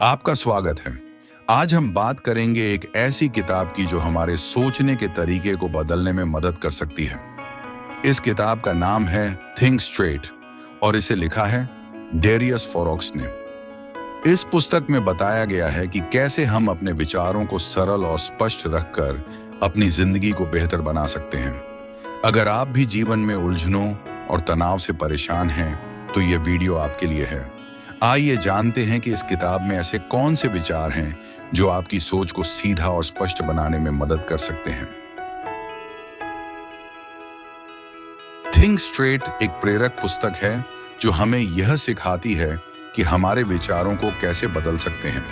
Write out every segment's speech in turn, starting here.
आपका स्वागत है। आज हम बात करेंगे एक ऐसी किताब की जो हमारे सोचने के तरीके को बदलने में मदद कर सकती है। इस किताब का नाम है थिंक स्ट्रेट और इसे लिखा है डेरियस फोरॉक्स ने। इस पुस्तक में बताया गया है कि कैसे हम अपने विचारों को सरल और स्पष्ट रखकर अपनी जिंदगी को बेहतर बना सकते हैं। अगर आप भी जीवन में उलझनों और तनाव से परेशान हैं, तो ये वीडियो आपके लिए है। आइए जानते हैं कि इस किताब में ऐसे कौन से विचार हैं जो आपकी सोच को सीधा और स्पष्ट बनाने में मदद कर सकते हैं। थिंक स्ट्रेट एक प्रेरक पुस्तक है जो हमें यह सिखाती है कि हमारे विचारों को कैसे बदल सकते हैं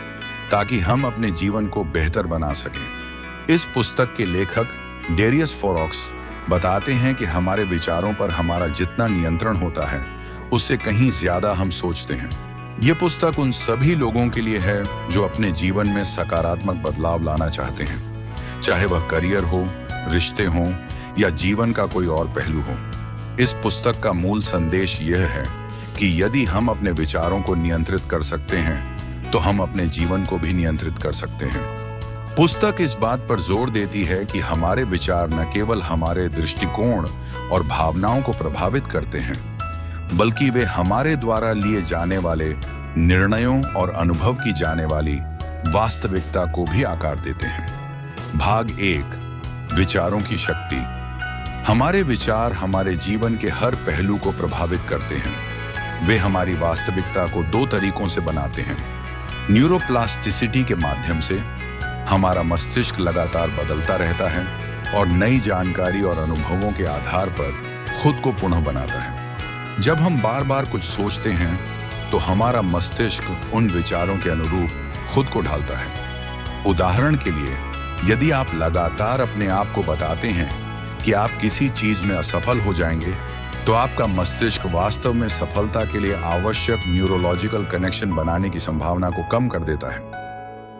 ताकि हम अपने जीवन को बेहतर बना सकें। इस पुस्तक के लेखक डेरियस फोरॉक्स बताते हैं कि हमारे विचारों पर हमारा जितना नियंत्रण होता है, उससे कहीं ज्यादा हम सोचते हैं। ये पुस्तक उन सभी लोगों के लिए है जो अपने जीवन में सकारात्मक बदलाव लाना चाहते हैं, चाहे वह करियर हो, रिश्ते हों या जीवन का कोई और पहलू हो। इस पुस्तक का मूल संदेश यह है कि यदि हम अपने विचारों को नियंत्रित कर सकते हैं, तो हम अपने जीवन को भी नियंत्रित कर सकते हैं। पुस्तक इस बात पर जोर देती है कि हमारे विचार न केवल हमारे दृष्टिकोण और भावनाओं को प्रभावित करते हैं, बल्कि वे हमारे द्वारा लिए जाने वाले निर्णयों और अनुभव की जाने वाली वास्तविकता को भी आकार देते हैं। भाग 1, विचारों की शक्ति। हमारे विचार हमारे जीवन के हर पहलू को प्रभावित करते हैं। वे हमारी वास्तविकता को 2 तरीकों से बनाते हैं। न्यूरोप्लास्टिसिटी के माध्यम से हमारा मस्तिष्क लगातार बदलता रहता है और नई जानकारी और अनुभवों के आधार पर खुद को पुनः बनाता है। जब हम बार बार कुछ सोचते हैं, तो हमारा मस्तिष्क उन विचारों के अनुरूप खुद को ढालता है। उदाहरण के लिए, यदि आप लगातार अपने आप को बताते हैं कि आप किसी चीज में असफल हो जाएंगे, तो आपका मस्तिष्क वास्तव में सफलता के लिए आवश्यक न्यूरोलॉजिकल कनेक्शन बनाने की संभावना को कम कर देता है।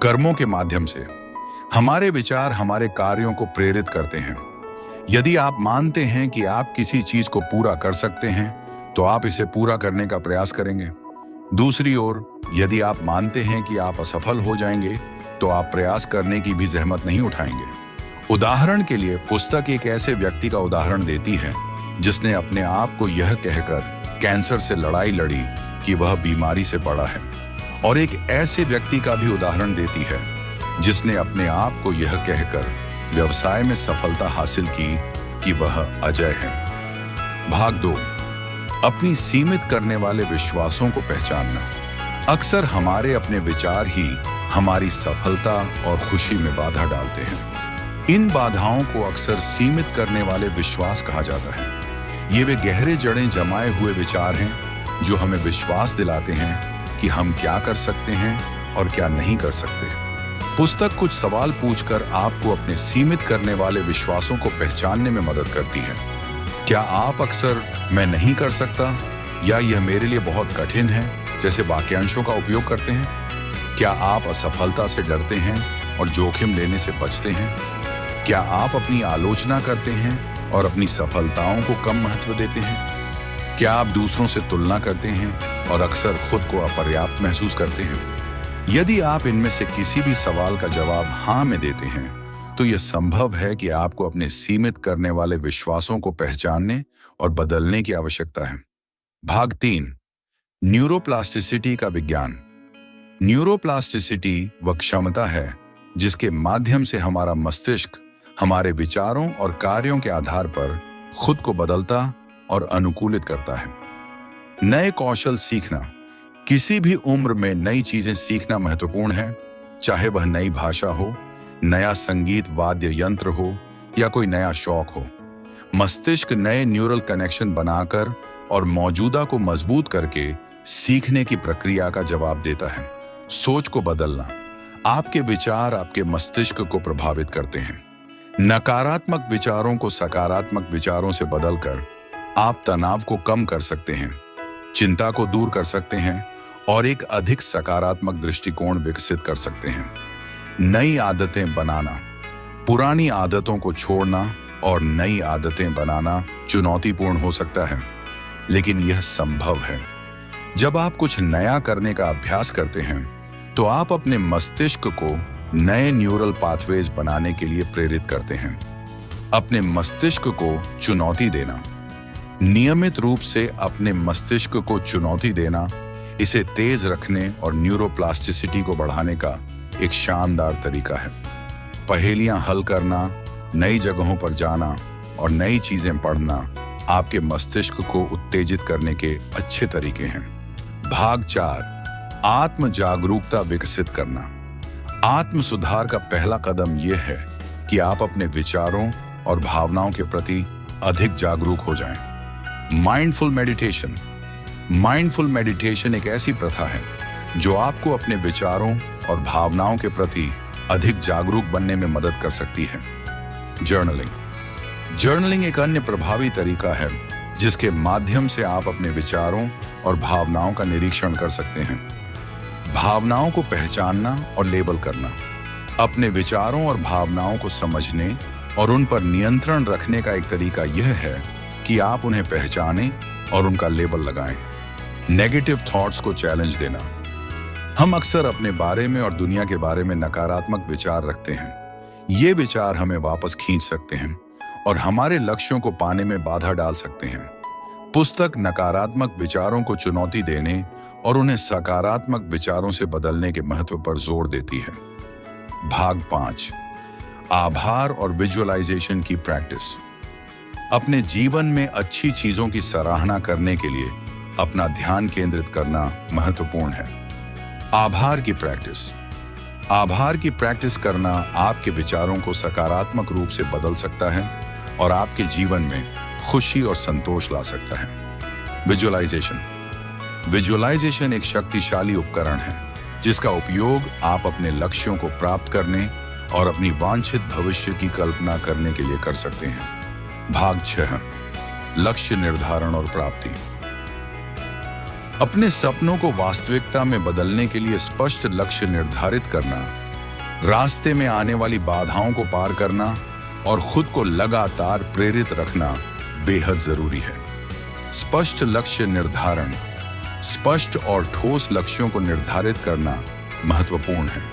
कर्मों के माध्यम से हमारे विचार हमारे कार्यों को प्रेरित करते हैं। यदि आप मानते हैं कि आप किसी चीज को पूरा कर सकते हैं, तो आप इसे पूरा करने का प्रयास करेंगे। दूसरी ओर, यदि आप मानते हैं कि आप असफल हो जाएंगे, तो आप प्रयास करने की भी जहमत नहीं उठाएंगे। उदाहरण के लिए, पुस्तक एक ऐसे व्यक्ति का उदाहरण देती है जिसने अपने आप को यह कहकर कैंसर से लड़ाई लड़ी कि वह बीमारी से बड़ा है, और एक ऐसे व्यक्ति का भी उदाहरण देती है जिसने अपने आप को यह कहकर व्यवसाय में सफलता हासिल की कि वह अजय है। भाग 2, अपनी सीमित करने वाले विश्वासों को पहचानना। अक्सर हमारे अपने विचार ही हमारी सफलता और खुशी में बाधा डालते हैं। इन बाधाओं को अक्सर सीमित करने वाले विश्वास कहा जाता है। ये वे गहरे जड़ें जमाए हुए विचार हैं जो हमें विश्वास दिलाते हैं कि हम क्या कर सकते हैं और क्या नहीं कर सकते। पुस्तक कुछ सवाल पूछकर आपको अपने सीमित करने वाले विश्वासों को पहचानने में मदद करती है। क्या आप अक्सर मैं नहीं कर सकता या यह मेरे लिए बहुत कठिन है जैसे वाक्यांशों का उपयोग करते हैं? क्या आप असफलता से डरते हैं और जोखिम लेने से बचते हैं? क्या आप अपनी आलोचना करते हैं और अपनी सफलताओं को कम महत्व देते हैं? क्या आप दूसरों से तुलना करते हैं और अक्सर खुद को अपर्याप्त महसूस करते हैं? यदि आप इनमें से किसी भी सवाल का जवाब हाँ में देते हैं, तो यह संभव है कि आपको अपने सीमित करने वाले विश्वासों को पहचानने और बदलने की आवश्यकता है। भाग 3, न्यूरोप्लास्टिसिटी का विज्ञान। न्यूरोप्लास्टिसिटी वह क्षमता है जिसके माध्यम से हमारा मस्तिष्क हमारे विचारों और कार्यों के आधार पर खुद को बदलता और अनुकूलित करता है। नए कौशल सीखना। किसी भी उम्र में नई चीजें सीखना महत्वपूर्ण है, चाहे वह नई भाषा हो, नया संगीत वाद्य यंत्र हो या कोई नया शौक हो। मस्तिष्क नए न्यूरल कनेक्शन बनाकर और मौजूदा को मजबूत करके सीखने की प्रक्रिया का जवाब देता है। सोच को बदलना। आपके विचार आपके मस्तिष्क को प्रभावित करते हैं। नकारात्मक विचारों को सकारात्मक विचारों से बदलकर आप तनाव को कम कर सकते हैं, चिंता को दूर कर सकते हैं और एक अधिक सकारात्मक दृष्टिकोण विकसित कर सकते हैं। नई आदतें बनाना। पुरानी आदतों को छोड़ना और नई आदतें बनाना चुनौतीपूर्ण हो सकता है, लेकिन यह संभव है। जब आप कुछ नया करने का अभ्यास करते हैं तो आप अपने मस्तिष्क को नए न्यूरल पाथवेज बनाने के लिए प्रेरित करते हैं। अपने मस्तिष्क को चुनौती देना। नियमित रूप से अपने मस्तिष्क को चुनौती देना इसे तेज रखने और न्यूरोप्लास्टिसिटी को बढ़ाने का एक शानदार तरीका है। पहेलियां हल करना, नई जगहों पर जाना और नई चीजें पढ़ना आपके मस्तिष्क को उत्तेजित करने के अच्छे तरीके हैं। भाग 4, आत्म जागरूकता विकसित करना। आत्म सुधार का पहला कदम यह है कि आप अपने विचारों और भावनाओं के प्रति अधिक जागरूक हो जाएं। Mindful meditation. माइंडफुल मेडिटेशन एक ऐसी प्रथा है जो आपको अपने विचारों और भावनाओं के प्रति अधिक जागरूक बनने में मदद कर सकती है। जर्नलिंग। जर्नलिंग एक अन्य प्रभावी तरीका है जिसके माध्यम से आप अपने विचारों और भावनाओं का निरीक्षण कर सकते हैं। भावनाओं को पहचानना और लेबल करना। अपने विचारों और भावनाओं को समझने और उन पर नियंत्रण रखने का एक तरीका यह है कि आप उन्हें पहचानें और उनका लेबल लगाएं। नेगेटिव थॉट्स को चैलेंज देना। हम अक्सर अपने बारे में और दुनिया के बारे में नकारात्मक विचार रखते हैं। ये विचार हमें वापस खींच सकते हैं और हमारे लक्ष्यों को पाने में बाधा डाल सकते हैं। पुस्तक नकारात्मक विचारों को चुनौती देने और उन्हें सकारात्मक विचारों से बदलने के महत्व पर जोर देती है। भाग 5, आभार और विजुअलाइजेशन की प्रैक्टिस। अपने जीवन में अच्छी चीजों की सराहना करने के लिए अपना ध्यान केंद्रित करना महत्वपूर्ण है। आभार की प्रैक्टिस। आभार की प्रैक्टिस करना आपके विचारों को सकारात्मक रूप से बदल सकता है और आपके जीवन में खुशी और संतोष ला सकता है। विजुअलाइजेशन। विजुअलाइजेशन एक शक्तिशाली उपकरण है जिसका उपयोग आप अपने लक्ष्यों को प्राप्त करने और अपनी वांछित भविष्य की कल्पना करने के लिए कर सकते हैं। भाग 6, लक्ष्य निर्धारण और प्राप्ति। अपने सपनों को वास्तविकता में बदलने के लिए स्पष्ट लक्ष्य निर्धारित करना, रास्ते में आने वाली बाधाओं को पार करना और खुद को लगातार प्रेरित रखना बेहद जरूरी है। स्पष्ट लक्ष्य निर्धारण। स्पष्ट और ठोस लक्ष्यों को निर्धारित करना महत्वपूर्ण है।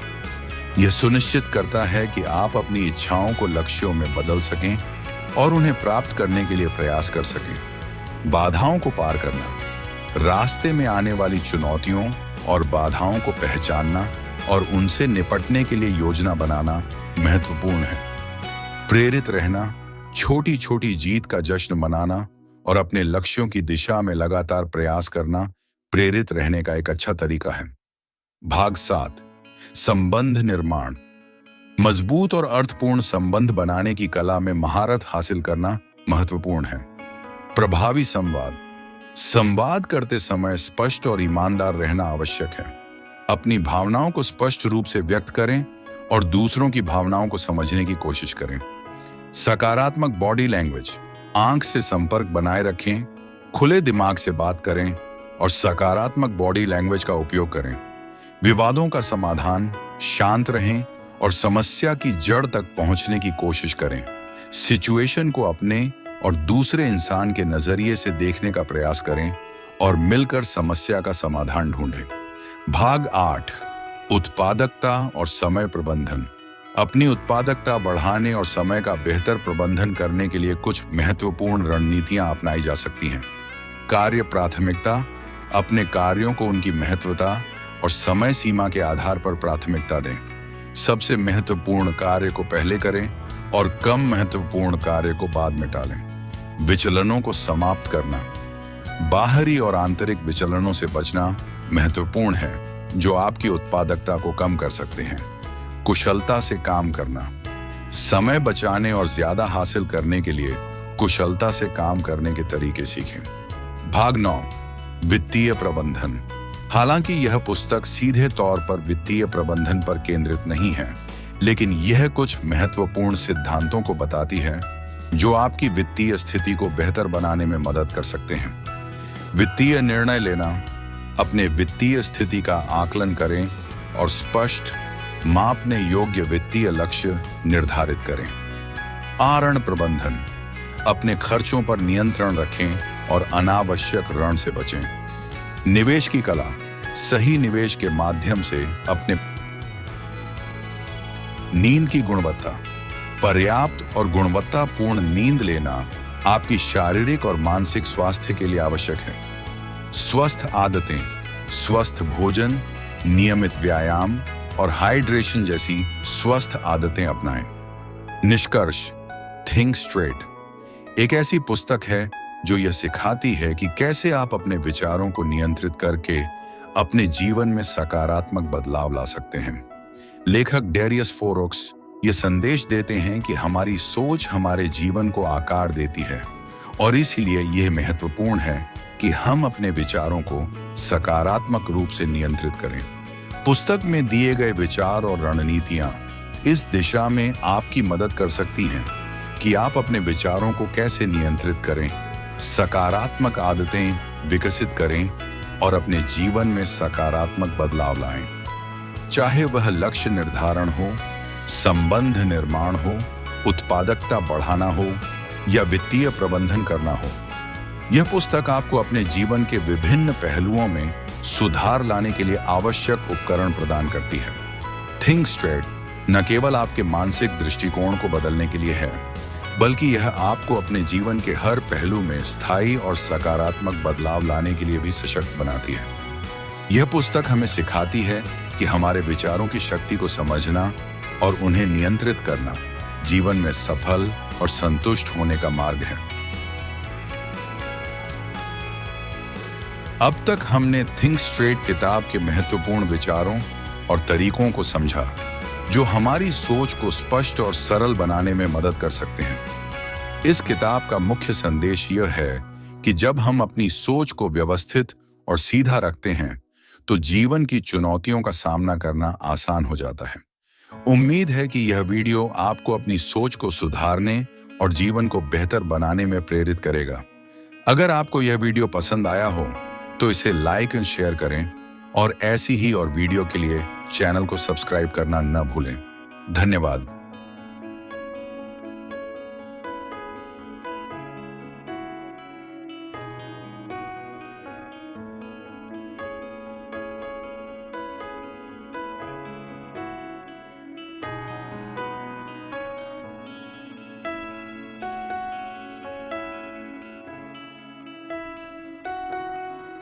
यह सुनिश्चित करता है कि आप अपनी इच्छाओं को लक्ष्यों में बदल सकें और उन्हें प्राप्त करने के लिए प्रयास कर सकें। बाधाओं को पार करना। रास्ते में आने वाली चुनौतियों और बाधाओं को पहचानना और उनसे निपटने के लिए योजना बनाना महत्वपूर्ण है। प्रेरित रहना। छोटी छोटी जीत का जश्न मनाना और अपने लक्ष्यों की दिशा में लगातार प्रयास करना प्रेरित रहने का एक अच्छा तरीका है। भाग 7, संबंध निर्माण। मजबूत और अर्थपूर्ण संबंध बनाने की कला में महारत हासिल करना महत्वपूर्ण है। प्रभावी संवाद। संवाद करते समय स्पष्ट और ईमानदार रहना आवश्यक है। अपनी भावनाओं को स्पष्ट रूप से व्यक्त करें और दूसरों की भावनाओं को समझने की कोशिश करें। सकारात्मक बॉडी लैंग्वेज। आंख से संपर्क बनाए रखें, खुले दिमाग से बात करें और सकारात्मक बॉडी लैंग्वेज का उपयोग करें। विवादों का समाधान। शांत रहें और समस्या की जड़ तक पहुंचने की कोशिश करें। सिचुएशन को अपने और दूसरे इंसान के नजरिए से देखने का प्रयास करें और मिलकर समस्या का समाधान ढूंढें। भाग 8, उत्पादकता और समय प्रबंधन। अपनी उत्पादकता बढ़ाने और समय का बेहतर प्रबंधन करने के लिए कुछ महत्वपूर्ण रणनीतियां अपनाई जा सकती हैं। कार्य प्राथमिकता। अपने कार्यों को उनकी महत्वता और समय सीमा के आधार पर प्राथमिकता दें। सबसे महत्वपूर्ण कार्य को पहले करें और कम महत्वपूर्ण कार्य को बाद में टालें। विचलनों को समाप्त करना। बाहरी और आंतरिक विचलनों से बचना महत्वपूर्ण है जो आपकी उत्पादकता को कम कर सकते हैं। कुशलता से काम करना। समय बचाने और ज्यादा हासिल करने के लिए कुशलता से काम करने के तरीके सीखें। भाग 9, वित्तीय प्रबंधन। हालांकि यह पुस्तक सीधे तौर पर वित्तीय प्रबंधन पर केंद्रित नहीं है, लेकिन यह कुछ महत्वपूर्ण सिद्धांतों को बताती है जो आपकी वित्तीय स्थिति को बेहतर बनाने में मदद कर सकते हैं। वित्तीय निर्णय लेना। अपने वित्तीय स्थिति का आकलन करें और स्पष्ट, मापने योग्य वित्तीय लक्ष्य निर्धारित करें। आरण प्रबंधन। अपने खर्चों पर नियंत्रण रखें और अनावश्यक ऋण से बचें। निवेश की कला। सही निवेश के माध्यम से अपने नींद की गुणवत्ता। पर्याप्त और गुणवत्तापूर्ण नींद लेना आपकी शारीरिक और मानसिक स्वास्थ्य के लिए आवश्यक है। स्वस्थ आदतें, स्वस्थ भोजन, नियमित व्यायाम और हाइड्रेशन जैसी स्वस्थ आदतें अपनाएं। निष्कर्ष, थिंक स्ट्रेट एक ऐसी पुस्तक है जो यह सिखाती है कि कैसे आप अपने विचारों को नियंत्रित करके अपने जीवन में सकारात्मक बदलाव ला सकते हैं। लेखक डेरियस फोरोक्स ये संदेश देते हैं कि हमारी सोच हमारे जीवन को आकार देती है और इसलिए यह महत्वपूर्ण है कि हम अपने विचारों को सकारात्मक रूप से नियंत्रित करें। पुस्तक में दिए गए विचार और रणनीतियां इस दिशा में आपकी मदद कर सकती हैं कि आप अपने विचारों को कैसे नियंत्रित करें, सकारात्मक आदतें विकसित करें और अपने जीवन में सकारात्मक बदलाव लाएं। चाहे वह लक्ष्य निर्धारण हो, संबंध निर्माण हो, उत्पादकता बढ़ाना हो या वित्तीय प्रबंधन करना हो, यह पुस्तक आपको अपने जीवन के विभिन्न पहलुओं में सुधार लाने के लिए आवश्यक उपकरण प्रदान करती है। थिंक स्ट्रेट न केवल आपके मानसिक दृष्टिकोण को बदलने के लिए है, बल्कि यह आपको अपने जीवन के हर पहलू में स्थायी और सकारात्मक बदलाव लाने के लिए भी सशक्त बनाती है। यह पुस्तक हमें सिखाती है कि हमारे विचारों की शक्ति को समझना और उन्हें नियंत्रित करना जीवन में सफल और संतुष्ट होने का मार्ग है। अब तक हमने थिंक स्ट्रेट किताब के महत्वपूर्ण विचारों और तरीकों को समझा जो हमारी सोच को स्पष्ट और सरल बनाने में मदद कर सकते हैं। इस किताब का मुख्य संदेश यह है कि जब हम अपनी सोच को व्यवस्थित और सीधा रखते हैं तो जीवन की चुनौतियों का सामना करना आसान हो जाता है। उम्मीद है कि यह वीडियो आपको अपनी सोच को सुधारने और जीवन को बेहतर बनाने में प्रेरित करेगा। अगर आपको यह वीडियो पसंद आया हो तो इसे लाइक और शेयर करें और ऐसी ही और वीडियो के लिए चैनल को सब्सक्राइब करना न भूलें। धन्यवाद।